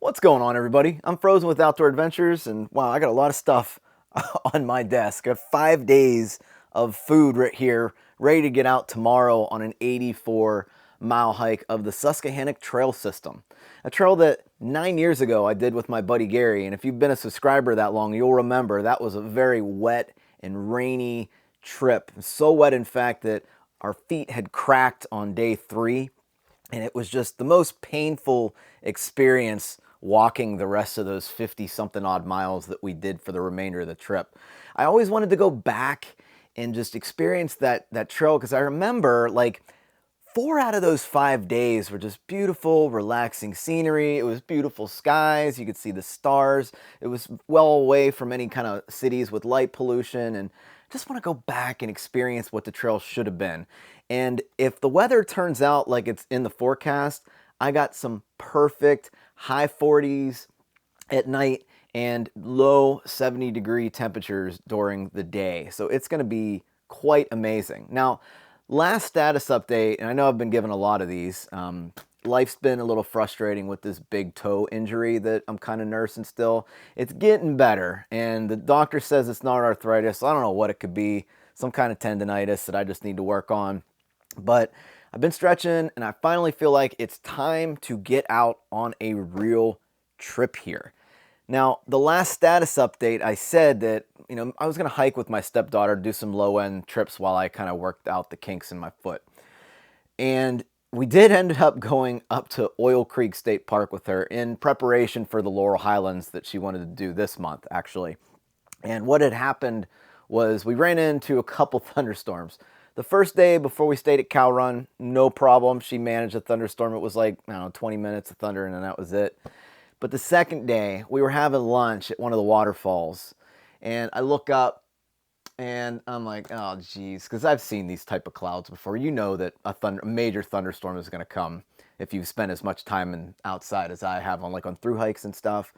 What's going on, everybody? I'm Frozen with Outdoor Adventures, and wow, I got a lot of stuff on my desk. I have 5 days of food right here, ready to get out tomorrow on an 84-mile hike of the Susquehanna Trail System. A trail that 9 years ago I did with my buddy Gary, and if you've been a subscriber that long, you'll remember that was a very wet and rainy trip. So wet, in fact, that our feet had cracked on day 3, and it was just the most painful experience walking the rest of those 50 something odd miles that we did for the remainder of the trip. I always wanted to go back and just experience that trail, because I remember like 4 out of those 5 days were just beautiful, relaxing scenery. It was beautiful skies. You could see the stars. It was well away from any kind of cities with light pollution, and just want to go back and experience what the trail should have been. And if the weather turns out like it's in the forecast, I got some perfect high 40s at night and low 70-degree temperatures during the day. So it's going to be quite amazing. Now, last status update, and I know I've been given a lot of these. Life's been a little frustrating with this big toe injury that I'm kind of nursing still. It's getting better, and the doctor says it's not arthritis. So I don't know what it could be, some kind of tendonitis that I just need to work on. But I've been stretching, and I finally feel like it's time to get out on a real trip here. Now, the last status update, I said that, I was going to hike with my stepdaughter, do some low-end trips while I kind of worked out the kinks in my foot. And we did end up going up to Oil Creek State Park with her in preparation for the Laurel Highlands that she wanted to do this month, actually. And what had happened was we ran into a couple thunderstorms. The first day before we stayed at Cow Run, no problem. She managed a thunderstorm. It was like, I don't know, 20 minutes of thunder, and then that was it. But the second day, we were having lunch at one of the waterfalls, and I look up, and I'm like, oh, geez, because I've seen these type of clouds before. You know that a major thunderstorm is going to come if you've spent as much time outside as I have on through hikes and stuff.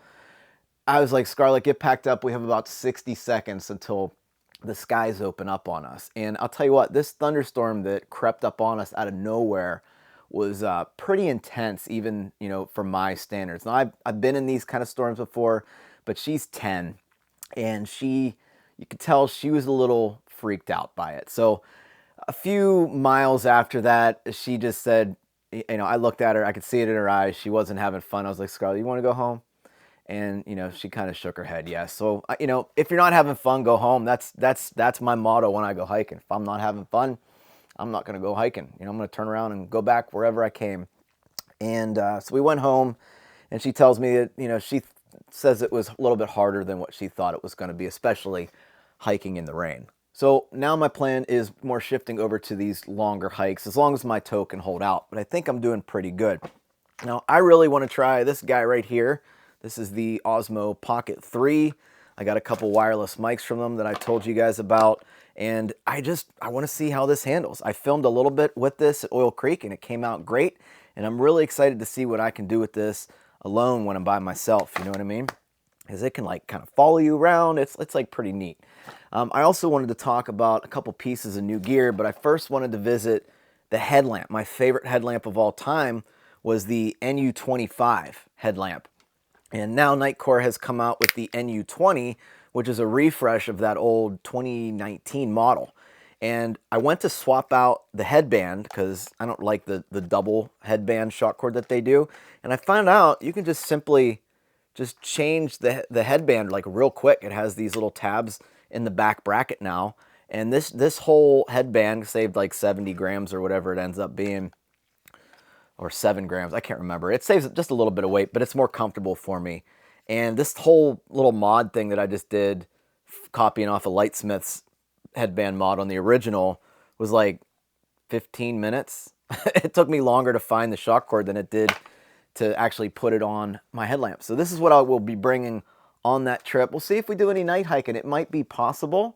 I was like, Scarlett, get packed up. We have about 60 seconds until the skies open up on us. And I'll tell you what, this thunderstorm that crept up on us out of nowhere was pretty intense, even, for my standards. Now, I've been in these kind of storms before, but she's 10, and you could tell she was a little freaked out by it. So a few miles after that, she just said, I looked at her, I could see it in her eyes. She wasn't having fun. I was like, Scarlett, you want to go home? And, she kind of shook her head, yes. So, if you're not having fun, go home. That's my motto when I go hiking. If I'm not having fun, I'm not going to go hiking. I'm going to turn around and go back wherever I came. And so we went home, and she tells me that, she says it was a little bit harder than what she thought it was going to be, especially hiking in the rain. So now my plan is more shifting over to these longer hikes, as long as my toe can hold out. But I think I'm doing pretty good. Now, I really want to try this guy right here. This is the Osmo Pocket 3. I got a couple wireless mics from them that I told you guys about, and I want to see how this handles. I filmed a little bit with this at Oil Creek, and it came out great, and I'm really excited to see what I can do with this alone when I'm by myself, you know what I mean? Because it can kind of follow you around. It's pretty neat. I also wanted to talk about a couple pieces of new gear, but I first wanted to visit the headlamp. My favorite headlamp of all time was the NU25 headlamp. And now Nitecore has come out with the NU20, which is a refresh of that old 2019 model. And I went to swap out the headband because I don't like the double headband shock cord that they do. And I found out you can just simply change the headband real quick. It has these little tabs in the back bracket now. And this whole headband saved 70 grams or whatever it ends up being. Or 7 grams, I can't remember. It saves just a little bit of weight, but it's more comfortable for me. And this whole little mod thing that I just did, copying off a Lightsmith's headband mod on the original, was 15 minutes. It took me longer to find the shock cord than it did to actually put it on my headlamp. So this is what I will be bringing on that trip. We'll see if we do any night hiking. It might be possible.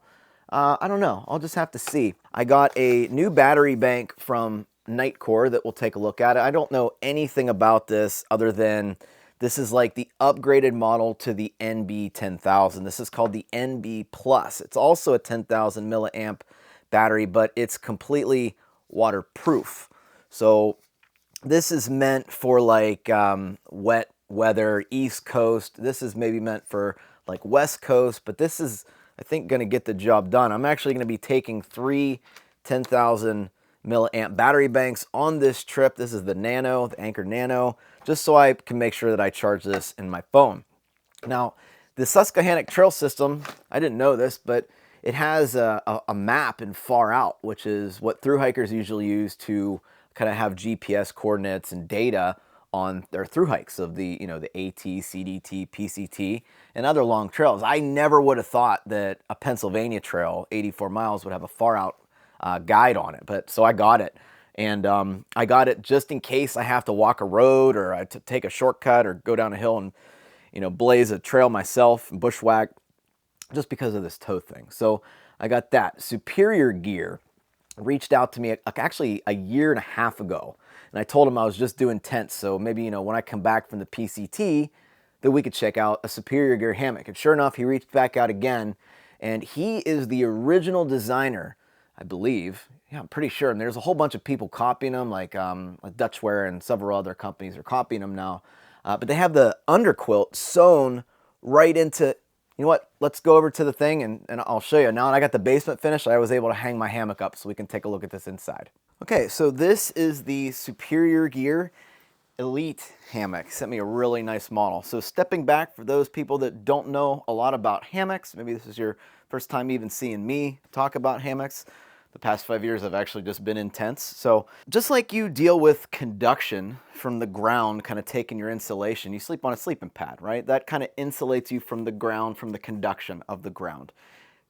I don't know. I'll just have to see. I got a new battery bank from Nitecore that we'll take a look at. I don't know anything about this other than this is the upgraded model to the NB 10,000. This is called the NB Plus. It's also a 10,000 milliamp battery, but it's completely waterproof. So this is meant for wet weather, East Coast. This is maybe meant for like West Coast, but this is, I think, going to get the job done. I'm actually going to be taking three 10,000 milliamp battery banks on this trip. This is the Nano, the Anchor Nano, just so I can make sure that I charge this in my phone. Now, the Susquehannock Trail System, I didn't know this, but it has a map in far out, which is what thru hikers usually use to kind of have GPS coordinates and data on their thru hikes of the, you know, the AT, CDT, PCT, and other long trails. I never would have thought that a Pennsylvania trail, 84 miles, would have a far out guide on it, but so I got it. And I got it just in case I have to walk a road or I take a shortcut or go down a hill and, you know, blaze a trail myself and bushwhack, just because of this tow thing. So I got that. Superior Gear reached out to me actually a year and a half ago, and I told him I was just doing tents, so maybe, you know, when I come back from the PCT, that we could check out a Superior Gear hammock. And sure enough, he reached back out again, and he is the original designer, I believe. Yeah, I'm pretty sure. And there's a whole bunch of people copying them, like Dutchware and several other companies are copying them now. But they have the underquilt sewn right into, you know what, let's go over to the thing and I'll show you. Now that I got the basement finished, I was able to hang my hammock up so we can take a look at this inside. Okay, so this is the Superior Gear Elite hammock. Sent me a really nice model. So stepping back, for those people that don't know a lot about hammocks, maybe this is your first time even seeing me talk about hammocks. The past 5 years I've actually just been in tents. So just like you deal with conduction from the ground, kind of taking your insulation, you sleep on a sleeping pad, right? That kind of insulates you from the ground, from the conduction of the ground.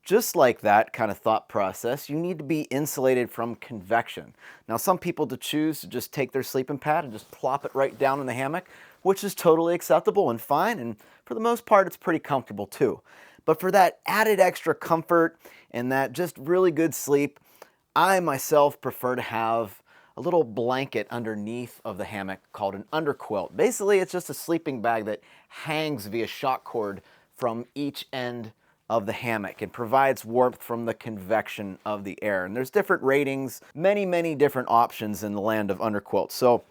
Just like that kind of thought process, you need to be insulated from convection. Now, some people choose to just take their sleeping pad and just plop it right down in the hammock, which is totally acceptable and fine, and for the most part, it's pretty comfortable too. But for that added extra comfort and that just really good sleep, I myself prefer to have a little blanket underneath of the hammock called an underquilt. Basically, it's just a sleeping bag that hangs via shock cord from each end of the hammock and provides warmth from the convection of the air. And there's different ratings, many different options in the land of underquilts. So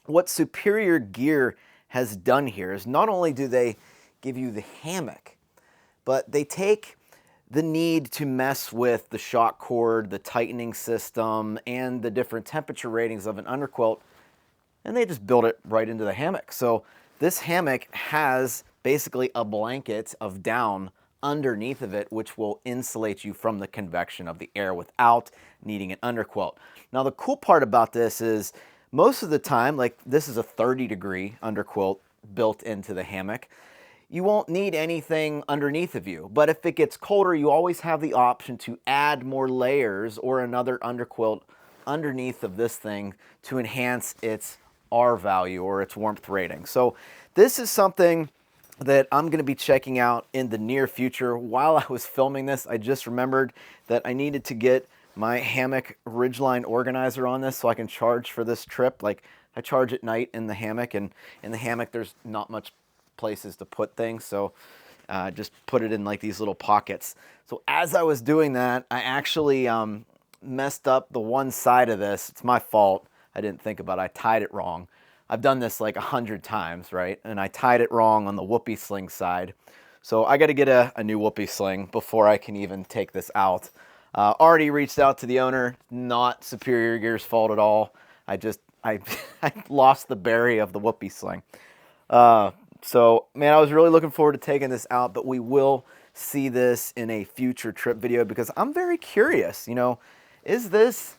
what Superior Gear has done here is not only do they give you the hammock, but they take the need to mess with the shock cord, the tightening system, and the different temperature ratings of an underquilt, and they just build it right into the hammock. So this hammock has basically a blanket of down underneath of it, which will insulate you from the convection of the air without needing an underquilt. Now, the cool part about this is most of the time, like this is a 30-degree underquilt built into the hammock, you won't need anything underneath of you. But if it gets colder, you always have the option to add more layers or another underquilt underneath of this thing to enhance its R value or its warmth rating. So this is something that I'm going to be checking out in the near future. While I was filming this, I just remembered that I needed to get my hammock ridgeline organizer on this so I can charge for this trip. Like, I charge at night in the hammock, and in the hammock there's not much places to put things, so just put it in like these little pockets. So as I was doing that, I actually messed up the one side of this. It's my fault. I didn't think about it. I tied it wrong. I've done this like 100 times, right? And I tied it wrong on the whoopee sling side. So I got to get a new whoopee sling before I can even take this out. Already reached out to the owner. Not Superior Gear's fault at all. I lost the berry of the whoopee sling. So, man, I was really looking forward to taking this out, but we will see this in a future trip video because I'm very curious, you know, is this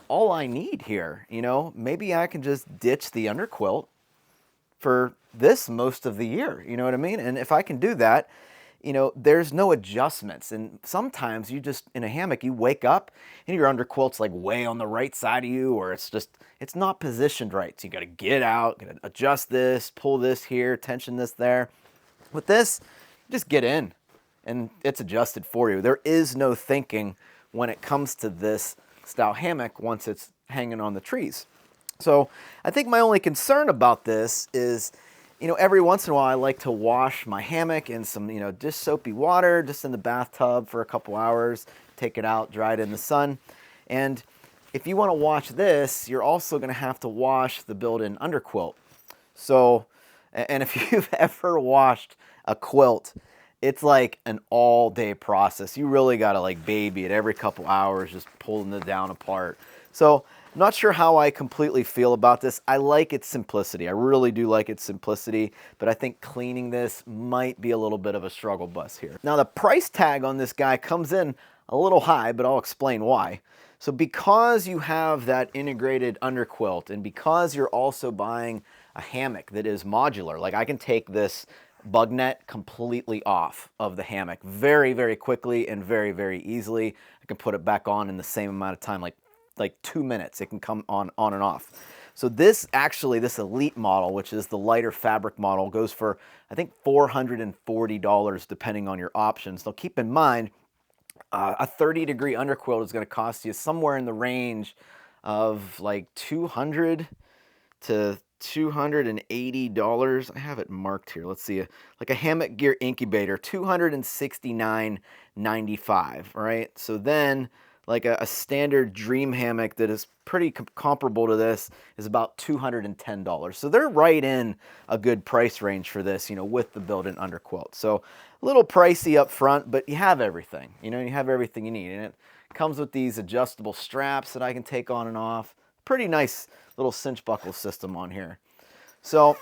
all I need here? You know, maybe I can just ditch the underquilt for this most of the year, you know what I mean? And if I can do that, you know, there's no adjustments. And sometimes you just, in a hammock, you wake up and your underquilt's like way on the right side of you, or it's not positioned right. So you got to get out, got to adjust this, pull this here, tension this there. With this, just get in and it's adjusted for you. There is no thinking when it comes to this style hammock once it's hanging on the trees. So I think my only concern about this is, you know, every once in a while I like to wash my hammock in some, you know, dish soapy water, just in the bathtub for a couple hours, take it out, dry it in the sun. And if you want to wash this, you're also going to have to wash the built-in underquilt. So And if you've ever washed a quilt, it's like an all-day process. You really got to like baby it every couple hours, just pulling it down apart. So I'm not sure how I completely feel about this. I like its simplicity. I really do like its simplicity, but I think cleaning this might be a little bit of a struggle bus here. Now the price tag on this guy comes in a little high, but I'll explain why. So because you have that integrated underquilt and because you're also buying a hammock that is modular, like I can take this bug net completely off of the hammock very, very quickly and very, very easily. I can put it back on in the same amount of time, like 2 minutes. It can come on and off. So this Elite model, which is the lighter fabric model, goes for, I think, $440 depending on your options. Now keep in mind, a 30-degree underquilt is going to cost you somewhere in the range of like $200 to $280. I have it marked here. Let's see. Like a hammock gear incubator, $269.95, right? So then like a standard dream hammock that is pretty comparable to this is about $210. So they're right in a good price range for this, you know, with the built-in underquilt. So a little pricey up front, but you have everything. You know, you have everything you need. And it comes with these adjustable straps that I can take on and off. Pretty nice little cinch buckle system on here. So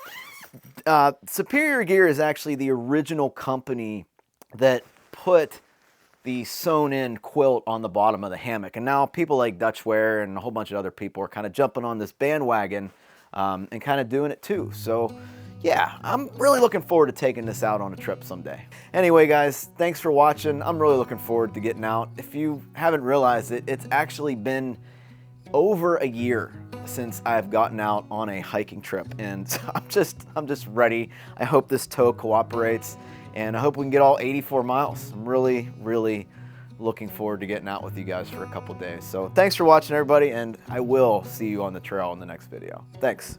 Superior Gear is actually the original company that put the sewn-in quilt on the bottom of the hammock. And now people like Dutchware and a whole bunch of other people are kind of jumping on this bandwagon and kind of doing it too. So yeah, I'm really looking forward to taking this out on a trip someday. Anyway, guys, thanks for watching. I'm really looking forward to getting out. If you haven't realized it, it's actually been over a year since I've gotten out on a hiking trip, and I'm just ready. I hope this tow cooperates, and I hope we can get all 84 miles. I'm really, really looking forward to getting out with you guys for a couple days. So thanks for watching, everybody, and I will see you on the trail in the next video. Thanks.